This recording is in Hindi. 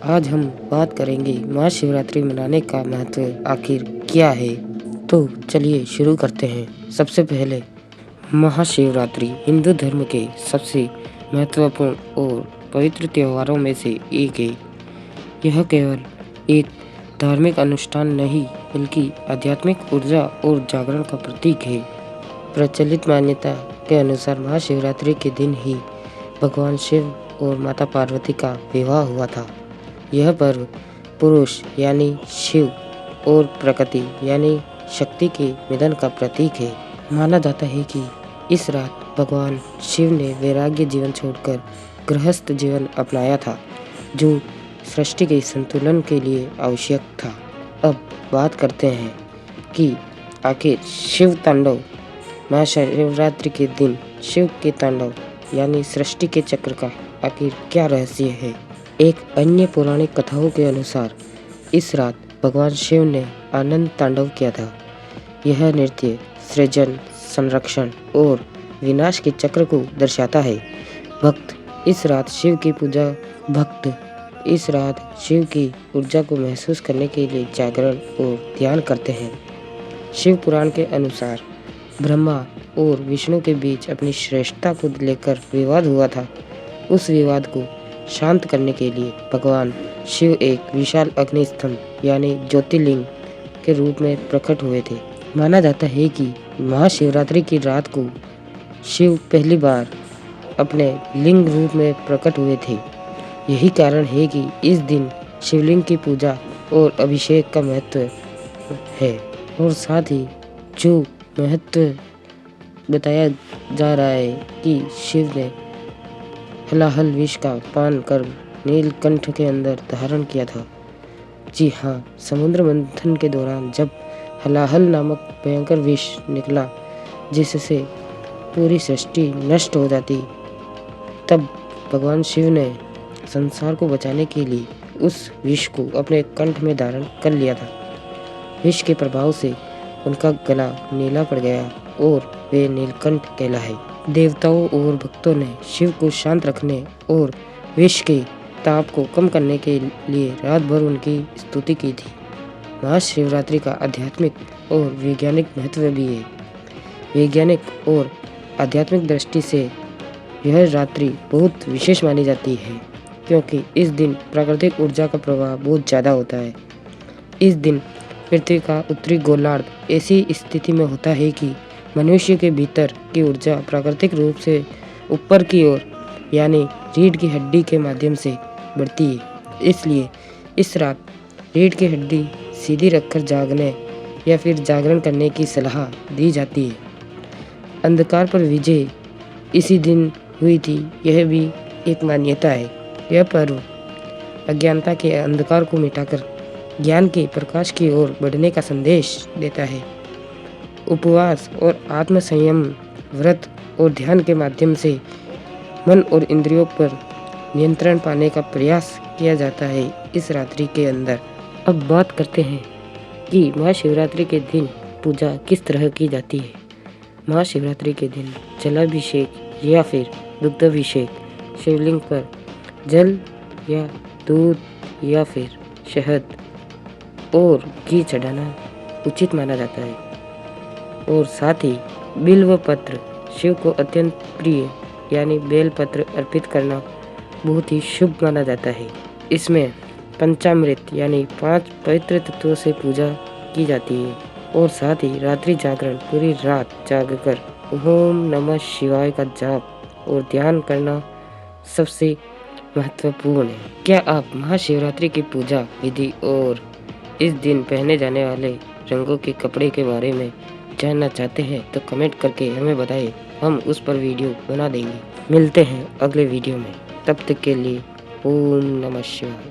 आज हम बात करेंगे महाशिवरात्रि मनाने का महत्व आखिर क्या है। तो चलिए शुरू करते हैं। सबसे पहले महाशिवरात्रि हिंदू धर्म के सबसे महत्वपूर्ण और पवित्र त्योहारों में से एक है। यह केवल एक धार्मिक अनुष्ठान नहीं बल्कि आध्यात्मिक ऊर्जा और जागरण का प्रतीक है। प्रचलित मान्यता के अनुसार महाशिवरात्रि के दिन ही भगवान शिव और माता पार्वती का विवाह हुआ था। यह पर्व पुरुष यानी शिव और प्रकृति यानी शक्ति के मिलन का प्रतीक है। माना जाता है कि इस रात भगवान शिव ने वैराग्य जीवन छोड़कर गृहस्थ जीवन अपनाया था, जो सृष्टि के संतुलन के लिए आवश्यक था। अब बात करते हैं कि आखिर शिव तांडव महाशिवरात्रि के दिन शिव के तांडव यानी सृष्टि के चक्र का आखिर क्या रहस्य है। एक अन्य पौराणिक कथाओं के अनुसार इस रात भगवान शिव ने आनंद तांडव किया था। यह नृत्य सृजन, संरक्षण और विनाश के चक्र को दर्शाता है। भक्त इस रात शिव की ऊर्जा को महसूस करने के लिए जागरण और ध्यान करते हैं। शिव पुराण के अनुसार ब्रह्मा और विष्णु के बीच अपनी श्रेष्ठता को लेकर विवाद हुआ था। उस विवाद को शांत करने के लिए भगवान शिव एक विशाल अग्निस्तंभ यानी ज्योतिर्लिंग के रूप में प्रकट हुए थे। माना जाता है कि महाशिवरात्रि की रात को शिव पहली बार अपने लिंग रूप में प्रकट हुए थे। यही कारण है कि इस दिन शिवलिंग की पूजा और अभिषेक का महत्व है। और साथ ही जो महत्व बताया जा रहा है कि शिव ने हलाहल विष का पान कर नीलकंठ के अंदर धारण किया था। जी हाँ, समुद्र मंथन के दौरान जब हलाहल नामक भयंकर विष निकला जिससे पूरी सृष्टि नष्ट हो जाती, तब भगवान शिव ने संसार को बचाने के लिए उस विष को अपने कंठ में धारण कर लिया था। विष के प्रभाव से उनका गला नीला पड़ गया और वे नीलकंठ कहलाए। देवताओं और भक्तों ने शिव को शांत रखने और विष के ताप को कम करने के लिए रात भर उनकी स्तुति की थी। महाशिवरात्रि का आध्यात्मिक और वैज्ञानिक महत्व भी है। वैज्ञानिक और आध्यात्मिक दृष्टि से यह रात्रि बहुत विशेष मानी जाती है, क्योंकि इस दिन प्राकृतिक ऊर्जा का प्रवाह बहुत ज़्यादा होता है। इस दिन पृथ्वी का उत्तरी गोलार्ध ऐसी स्थिति में होता है कि मनुष्य के भीतर की ऊर्जा प्राकृतिक रूप से ऊपर की ओर यानी रीढ़ की हड्डी के माध्यम से बढ़ती है। इसलिए इस रात रीढ़ की हड्डी सीधी रखकर जागने या फिर जागरण करने की सलाह दी जाती है। अंधकार पर विजय इसी दिन हुई थी, यह भी एक मान्यता है। यह पर्व अज्ञानता के अंधकार को मिटाकर ज्ञान के प्रकाश की ओर बढ़ने का संदेश देता है। उपवास और आत्म संयम, व्रत और ध्यान के माध्यम से मन और इंद्रियों पर नियंत्रण पाने का प्रयास किया जाता है इस रात्रि के अंदर। अब बात करते हैं कि महाशिवरात्रि के दिन पूजा किस तरह की जाती है। महाशिवरात्रि के दिन जलाभिषेक या फिर दुग्धाभिषेक, शिवलिंग पर जल या दूध या फिर शहद और घी चढ़ाना उचित माना जाता है। और साथ ही बिल्व पत्र, शिव को अत्यंत प्रिय यानी बेल पत्र अर्पित करना बहुत ही शुभ माना जाता है। इसमें पंचामृत यानी 5 पवित्र तत्वों से पूजा की जाती है। और साथ ही रात्रि जागरण, पूरी रात जागकर ओम नमः शिवाय का जाप और ध्यान करना सबसे महत्वपूर्ण है। क्या आप महाशिवरात्रि की पूजा विधि और इस दिन पहने जाने वाले रंगों के कपड़े के बारे में जानना चाहते हैं तो कमेंट करके हमें बताएं, हम उस पर वीडियो बना देंगे। मिलते हैं अगले वीडियो में, तब तक के लिए ओम नमः शिवाय।